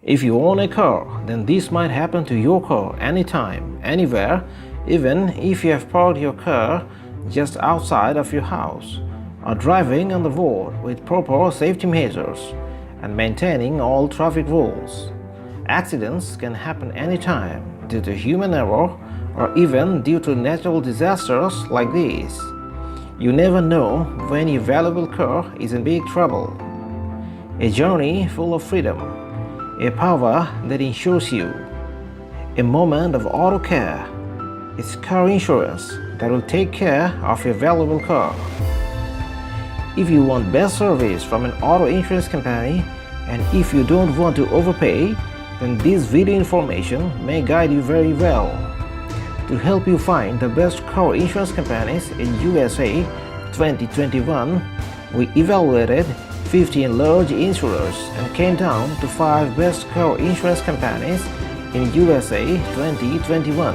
If you own a car, then this might happen to your car anytime, anywhere, even if you have parked your car just outside of your house, or driving on the road with proper safety measures and maintaining all traffic rules. Accidents can happen anytime due to human error or even due to natural disasters like these. You never know when your valuable car is in big trouble. A journey full of freedom, a power that insures you, a moment of auto care. It's car insurance that will take care of your valuable car. If you want best service from an auto insurance company and if you don't want to overpay, then this video information may guide you very well. To help you find the best car insurance companies in USA 2021, we evaluated 15 large insurers and came down to 5 best car insurance companies in USA 2021.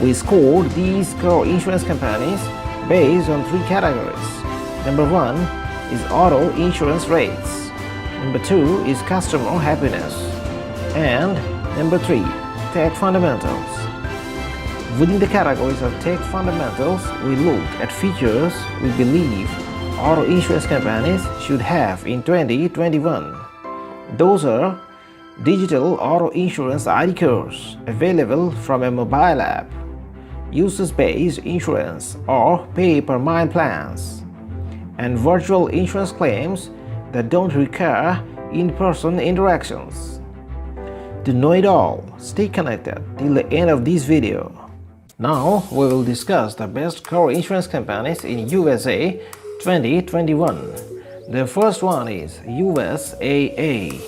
We scored these car insurance companies based on 3 categories. Number 1 is auto insurance rates. Number 2 is customer happiness. And number 3, tech fundamentals. Within the categories of tech fundamentals, we looked at features we believe auto insurance companies should have in 2021. Those are digital auto insurance ID cards available from a mobile app, usage-based insurance or pay-per-mile plans, and virtual insurance claims that don't require in-person interactions. To know it all, stay connected till the end of this video. Now we will discuss the best car insurance companies in USA 2021. The first one is USAA.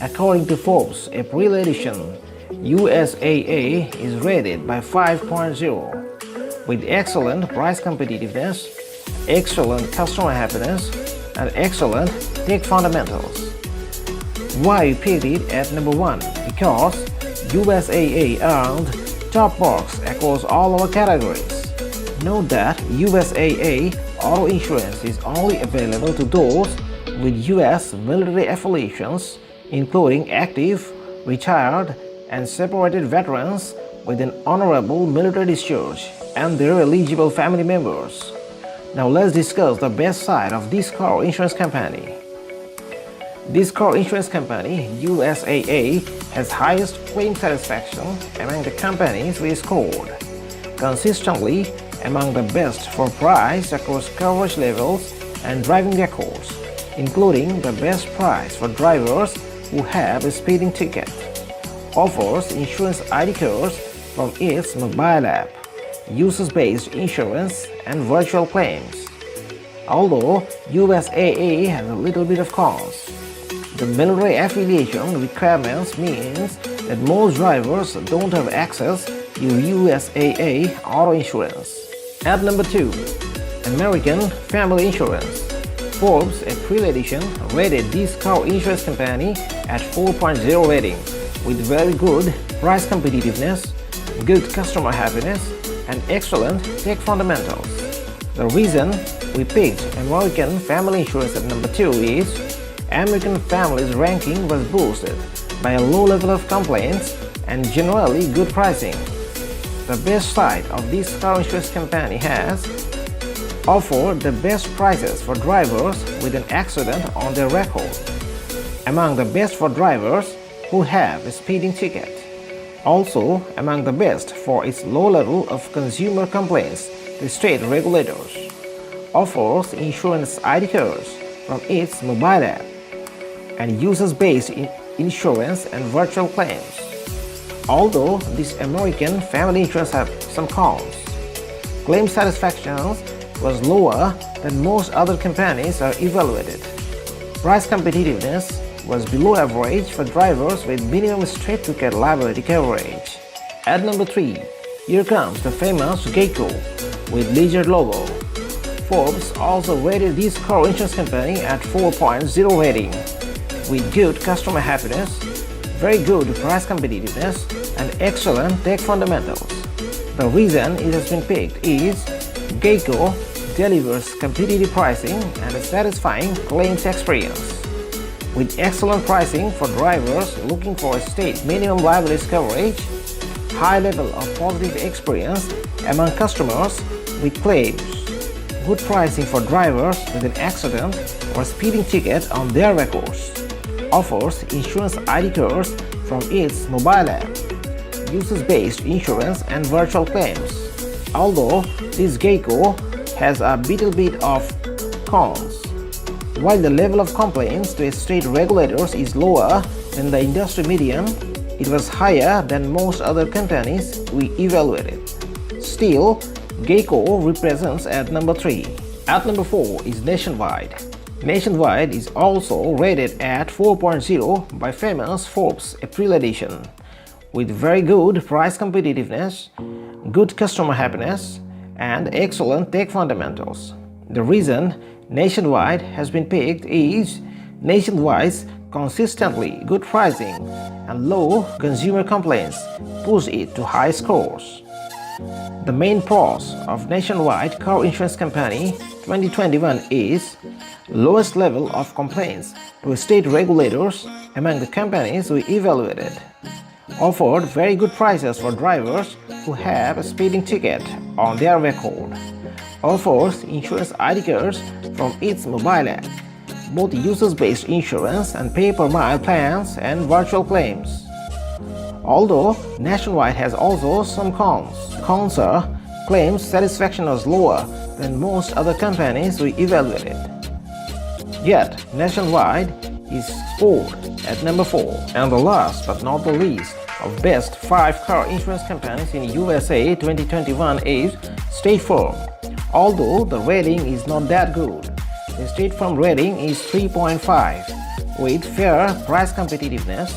According to Forbes April edition, USAA is rated by 5.0 with excellent price competitiveness, excellent customer happiness, and excellent tech fundamentals. Why we picked it at number 1? Because USAA earned top marks across all our categories. Note that USAA auto insurance is only available to those with US military affiliations, including active, retired, and separated veterans with an honorable military discharge and their eligible family members. Now let's discuss the best side of this car insurance company. This car insurance company, USAA, has highest claim satisfaction among the companies we scored, consistently among the best for price across coverage levels and driving records, including the best price for drivers who have a speeding ticket. Offers insurance ID cards from its mobile app, usage-based insurance, and virtual claims. Although USAA has a little bit of cons, the military affiliation requirements means that most drivers don't have access to USAA auto insurance. At number 2, American Family Insurance. Forbes April edition rated this car insurance company at 4.0 rating with very good price competitiveness, good customer happiness, and excellent tech fundamentals. The reason we picked American Family Insurance at number 2 is American Family's ranking was boosted by a low level of complaints and generally good pricing. The best side of this car insurance company has offered the best prices for drivers with an accident on their record, among the best for drivers who have a speeding ticket, also among the best for its low level of consumer complaints to state regulators, offers insurance ID cards from its mobile app, and usage-based insurance and virtual claims. Although this American Family Insurance have some cons, claim satisfaction was lower than most other companies are evaluated. Price competitiveness was below average for drivers with minimum straight ticket liability coverage. At number 3, here comes the famous Geico with lizard logo. Forbes also rated this car insurance company at 4.0 rating with good customer happiness, very good price competitiveness, and excellent tech fundamentals. The reason it has been picked is Geico delivers competitive pricing and a satisfying claims experience. with excellent pricing for drivers looking for a state minimum liability coverage, high level of positive experience among customers with claims, good pricing for drivers with an accident or speeding ticket on their records, offers insurance ID cards from its mobile app, usage-based insurance and virtual claims. Although this Geico has a little bit of cons. While the level of complaints to state regulators is lower than the industry median, it was higher than most other companies we evaluated. Still, Geico represents at number 3. At number 4 is Nationwide. Nationwide is also rated at 4.0 by famous Forbes April edition, with very good price competitiveness, good customer happiness, and excellent tech fundamentals. The reason Nationwide has been picked is Nationwide's consistently good pricing and low consumer complaints push it to high scores. The main pros of Nationwide Car Insurance Company 2021 is lowest level of complaints to state regulators among the companies we evaluated, offered very good prices for drivers who have a speeding ticket on their record, offers insurance ID cards from its mobile app, both usage-based insurance and pay-per-mile plans and virtual claims. Although Nationwide has also some cons. Cons are claims satisfaction was lower than most other companies we evaluated. Yet Nationwide is scored at number 4. And the last but not the least of best 5 car insurance companies in USA 2021 is State Farm. Although the rating is not that good, the State Farm rating is 3.5 with fair price competitiveness,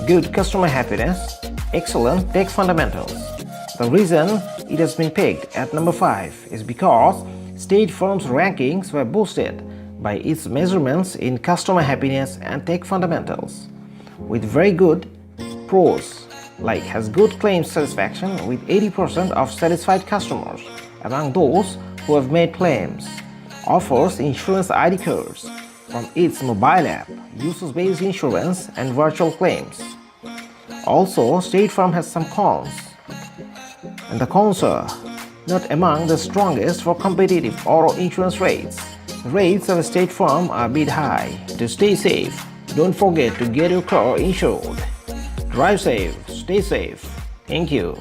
good customer happiness, excellent tech fundamentals. The reason it has been picked at number 5 is because State Farm's rankings were boosted by its measurements in customer happiness and tech fundamentals, with very good pros like has good claims satisfaction with 80% of satisfied customers among those who have made claims, offers insurance ID cards from its mobile app, usage-based insurance and virtual claims. Also, State Farm has some cons, and the cons are not among the strongest for competitive auto insurance rates. The rates of State Farm are a bit high. To stay safe, don't forget to get your car insured. Drive safe, stay safe. Thank you.